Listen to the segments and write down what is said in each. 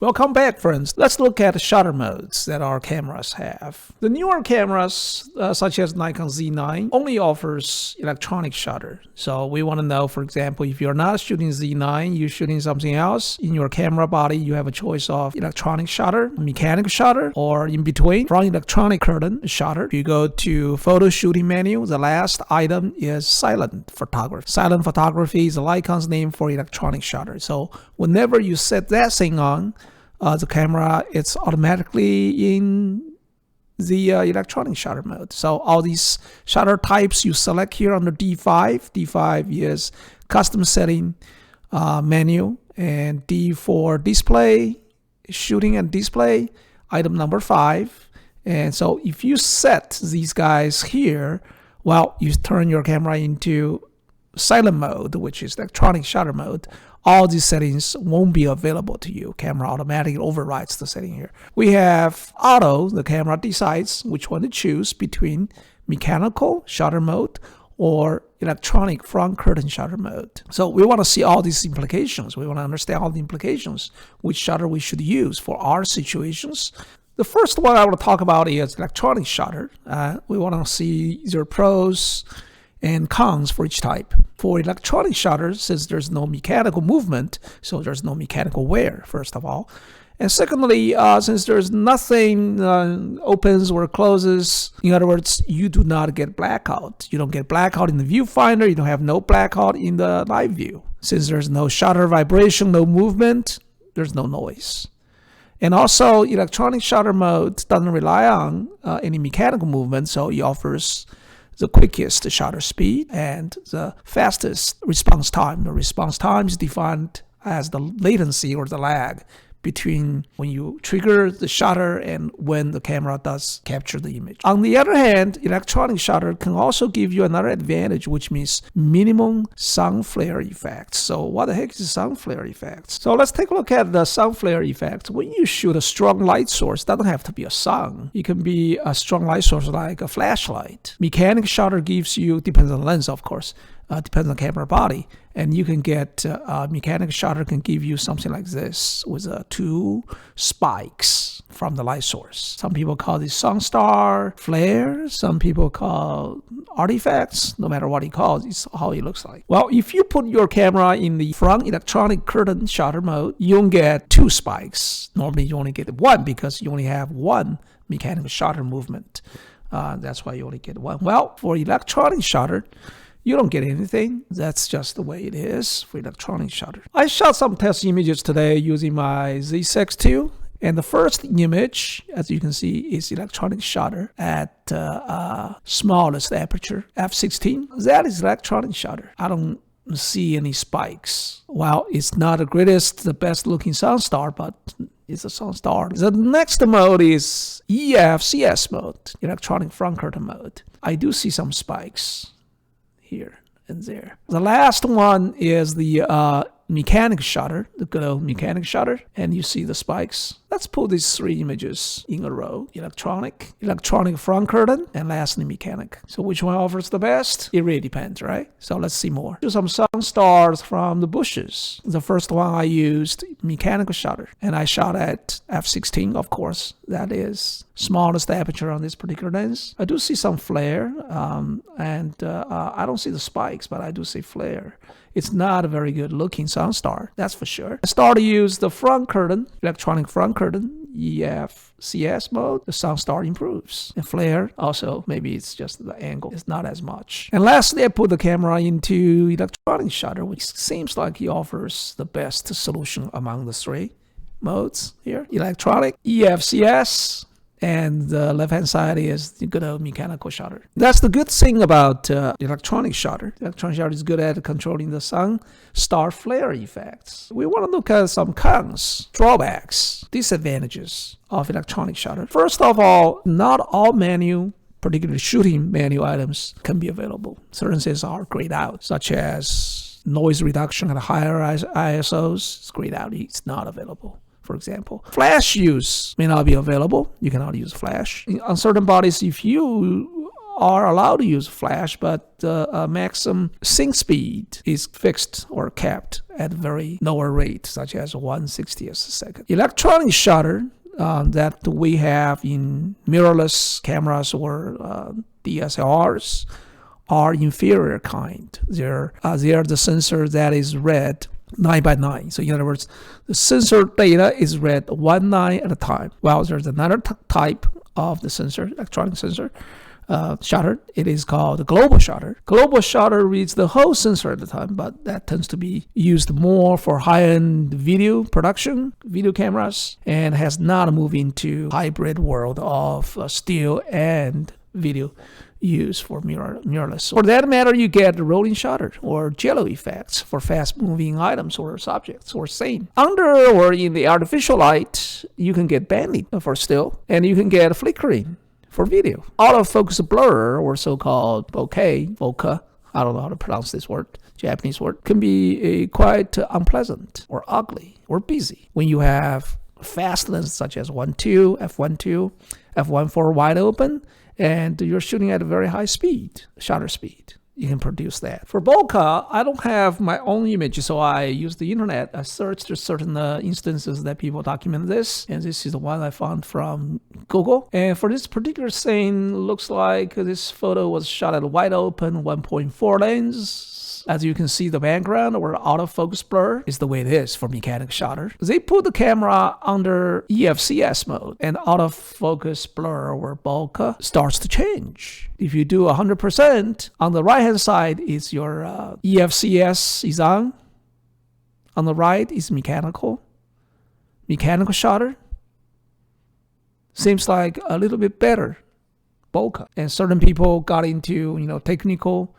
Welcome back, friends. Let's look at the shutter modes that our cameras have. The newer cameras, such as Nikon Z9, only offers electronic shutter. So we want to know, for example, if you're not shooting Z9, you're shooting something else, in your camera body, you have a choice of electronic shutter, mechanical shutter, or in between, from electronic curtain shutter. If you go to photo shooting menu, the last item is silent photography. Silent photography is Nikon's name for electronic shutter. So whenever you set that thing on, the camera, it's automatically in the electronic shutter mode. So all these shutter types you select here under D5. D5 is custom setting menu, and D for display, shooting and display, item number 5. And so if you set these guys here, well, you turn your camera into silent mode, which is electronic shutter mode. All these settings won't be available to you. Camera automatically overrides the setting here. We have auto. The camera decides which one to choose between mechanical shutter mode or electronic front curtain shutter mode. So we want to see all these implications. We want to understand all the implications, which shutter we should use for our situations. The first one I want to talk about is electronic shutter. We want to see their pros and cons for each type. For electronic shutters, since there's no mechanical movement, so there's no mechanical wear, first of all. And secondly, since there's nothing opens or closes, in other words, you do not get blackout. You don't get blackout in the viewfinder. You don't have no blackout in the live view. Since there's no shutter vibration, no movement, there's no noise. And also, electronic shutter mode doesn't rely on any mechanical movement, so it offers the quickest shutter speed and the fastest response time. The response time is defined as the latency or the lag between when you trigger the shutter and when the camera does capture the image. On the other hand, electronic shutter can also give you another advantage, which means minimum sound flare effects. So what the heck is sound flare effects? So let's take a look at the sound flare effects. When you shoot a strong light source, it doesn't have to be a sun. It can be a strong light source like a flashlight. Mechanical shutter gives you, depends on the lens, of course, depends on the camera body, and you can get mechanical shutter can give you something like this with 2 spikes from the light source. Some people call this sunstar flare. Some people call artifacts. No matter what you call it, it's how it looks like. Well, if you put your camera in the front electronic curtain shutter mode, you don't get 2 spikes. Normally, you only get 1 because you only have 1 mechanical shutter movement. That's why you only get 1. Well, for electronic shutter, you don't get anything. That's just the way it is for electronic shutter. I shot some test images today using my Z6 II. And the first image, as you can see, is electronic shutter at smallest aperture, f16. That is electronic shutter. I don't see any spikes. Well, it's not the greatest, the best looking sunstar, but it's a sunstar. The next mode is EFCS mode, electronic front curtain mode. I do see some spikes here and there. The last one is the mechanical shutter, the good old mechanical shutter, and you see the spikes. Let's put these 3 images in a row. Electronic front curtain, and lastly mechanic. So which one offers the best? It really depends, right? So let's see more. Do some sun stars from the bushes. The first one I used mechanical shutter, and I shot at f16, of course. That is smallest aperture on this particular lens. I do see some flare, and I don't see the spikes, but I do see flare. It's not a very good looking sunstar, that's for sure. I started to use the front curtain, electronic front curtain, EFCS mode. The sunstar improves. And flare, also, maybe it's just the angle. It's not as much. And lastly, I put the camera into electronic shutter, which seems like it offers the best solution among the 3 modes here. Electronic, EFCS, and the left-hand side is the good old mechanical shutter. That's the good thing about electronic shutter. Electronic shutter is good at controlling the sun star flare effects. We want to look at some cons, drawbacks, disadvantages of electronic shutter. First of all, not all menu, particularly shooting menu items, can be available. Certain things are grayed out, such as noise reduction at higher ISOs. It's grayed out. It's not available. For example, flash use may not be available. You cannot use flash. On certain bodies, if you are allowed to use flash, but the maximum sync speed is fixed or capped at a very lower rate, such as 1/60th a second. Electronic shutter that we have in mirrorless cameras or DSLRs are inferior kind. They're the sensor that is read 9x9. So in other words, the sensor data is read 1 9 at a time. Well, there's another type of the sensor, electronic sensor shutter. It is called the global shutter. Global shutter reads the whole sensor at a time, but that tends to be used more for high-end video production, video cameras, and has not moved into hybrid world of still and video use for mirrorless. For that matter, you get rolling shutter or jello effects for fast-moving items or subjects or scene. Under or in the artificial light, you can get banding for still, and you can get flickering for video. Autofocus blur, or so-called bokeh, I don't know how to pronounce this word, Japanese word, can be quite unpleasant or ugly or busy when you have fast lenses such as 1.2, f1.2, f1.4 wide open, and you're shooting at a very high speed, shutter speed. You can produce that. For bokeh, I don't have my own image, so I use the internet. I searched certain instances that people document this, and this is the one I found from Google. And for this particular scene, looks like this photo was shot at a wide open 1.4 lens. As you can see, the background or autofocus blur is the way it is for mechanical shutter. They put the camera under EFCS mode, and autofocus blur or bokeh starts to change. If you do 100%, on the right-hand side is your EFCS is on. On the right is mechanical shutter. Seems like a little bit better bokeh. And certain people got into technical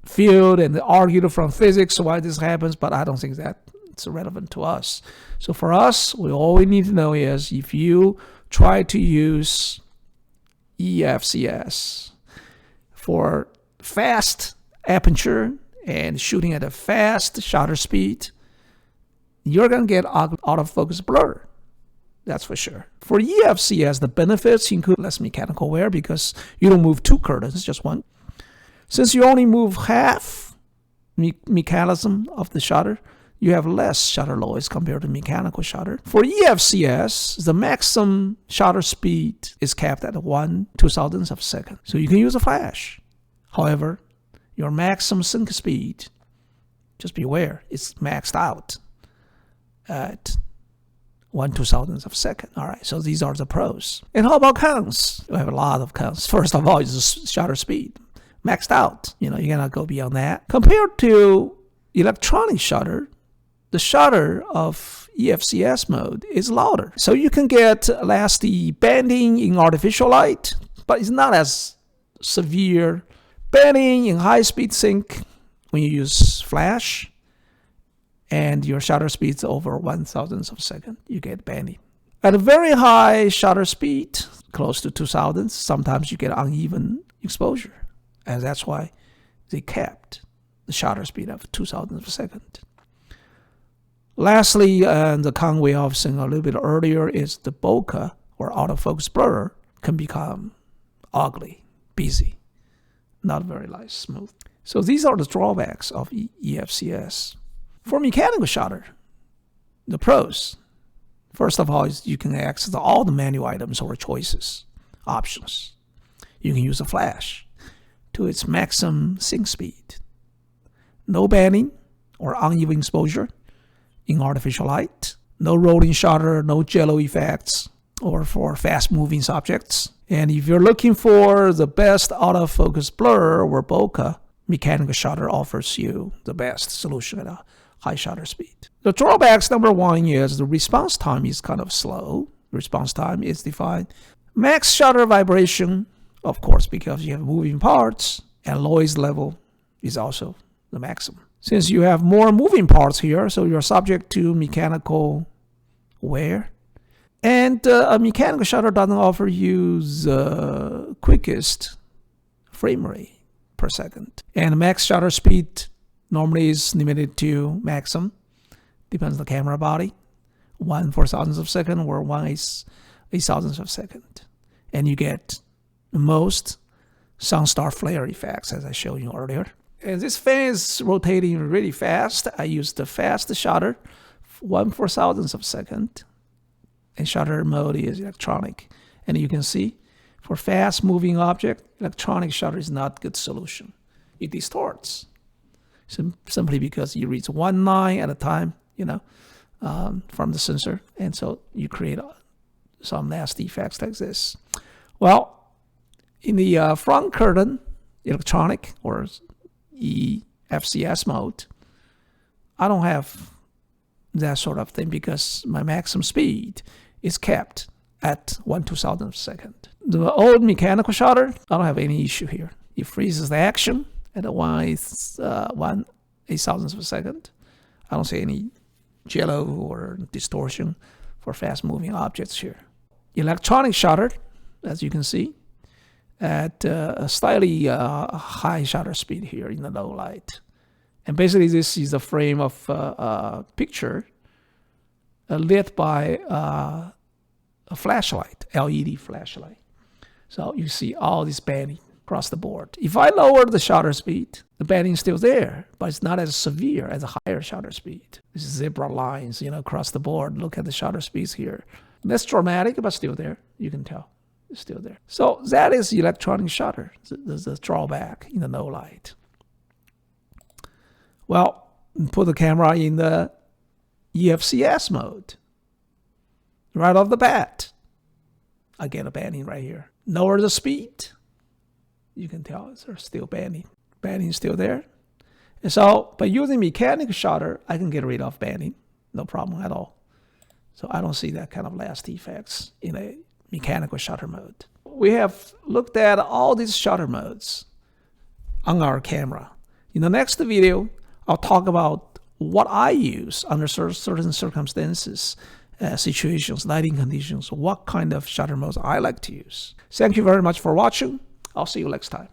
field and argued from physics why this happens, but I don't think that it's relevant to us. So for us, all we need to know is if you try to use EFCS for fast aperture and shooting at a fast shutter speed, you're going to get autofocus blur. That's for sure. For EFCS, the benefits include less mechanical wear because you don't move two curtains, just one. Since you only move half mechanism of the shutter, you have less shutter noise compared to mechanical shutter. For EFCS, the maximum shutter speed is capped at 1/2000th of a second. So you can use a flash. However, your maximum sync speed, just beware, it's maxed out at 1/2000th of a second. All right, so these are the pros. And how about cons? We have a lot of cons. First of all, is the shutter speed. Maxed out. You cannot go beyond that. Compared to electronic shutter, the shutter of EFCS mode is louder. So you can get the banding in artificial light, but it's not as severe. Banding in high-speed sync when you use flash, and your shutter speed's over 1/1000th of a second, you get banding. At a very high shutter speed, close to 2000, sometimes you get uneven exposure. And that's why they kept the shutter speed of 2000th of a second. Lastly, the con we have seen a little bit earlier is the bokeh or autofocus blur can become ugly, busy, not very nice, smooth. So these are the drawbacks of EFCS. For mechanical shutter, the pros. First of all, is you can access all the menu items or choices, options. You can use a flash to its maximum sync speed. No banding or uneven exposure in artificial light. No rolling shutter, no jello effects, or for fast-moving subjects. And if you're looking for the best autofocus blur or bokeh, mechanical shutter offers you the best solution at a high shutter speed. The drawbacks, number one, is the response time is kind of slow. Response time is defined. Max shutter vibration, of course, because you have moving parts, and noise level is also the maximum. Since you have more moving parts here, so you're subject to mechanical wear. And a mechanical shutter doesn't offer you the quickest frame rate per second. And max shutter speed normally is limited to maximum, depends on the camera body, 1/4000th of a second or 1/8000th of a second. And you get the most sunstar flare effects, as I showed you earlier. And this fan is rotating really fast. I use the fast shutter, 1/4000th of a second. And shutter mode is electronic. And you can see, for fast moving object, electronic shutter is not a good solution. It distorts. Simply because you reach one line at a time, from the sensor. And so you create some nasty effects like this. Well, in the front curtain, electronic or EFCS mode, I don't have that sort of thing because my maximum speed is kept at 1/2000th of a second. The old mechanical shutter, I don't have any issue here. It freezes the action at 1/8,000th of a second. I don't see any jello or distortion for fast-moving objects here. Electronic shutter, as you can see, at a slightly high shutter speed here in the low light. And basically this is a frame of a picture lit by a flashlight, LED flashlight. So you see all this banding across the board. If I lower the shutter speed, the banding is still there, but it's not as severe as a higher shutter speed. This is zebra lines, across the board. Look at the shutter speeds here. Less dramatic, but still there. You can tell it's still there. So that is electronic shutter, the drawback in the no light. Well, put the camera in the EFCS mode. Right off the bat, I get a banding right here. Lower the speed, you can tell there's still banding. Banding is still there. And so by using mechanical shutter, I can get rid of banding. No problem at all. So I don't see that kind of last effects in a mechanical shutter mode. We have looked at all these shutter modes on our camera. In the next video, I'll talk about what I use under certain circumstances, situations, lighting conditions, what kind of shutter modes I like to use. Thank you very much for watching. I'll see you next time.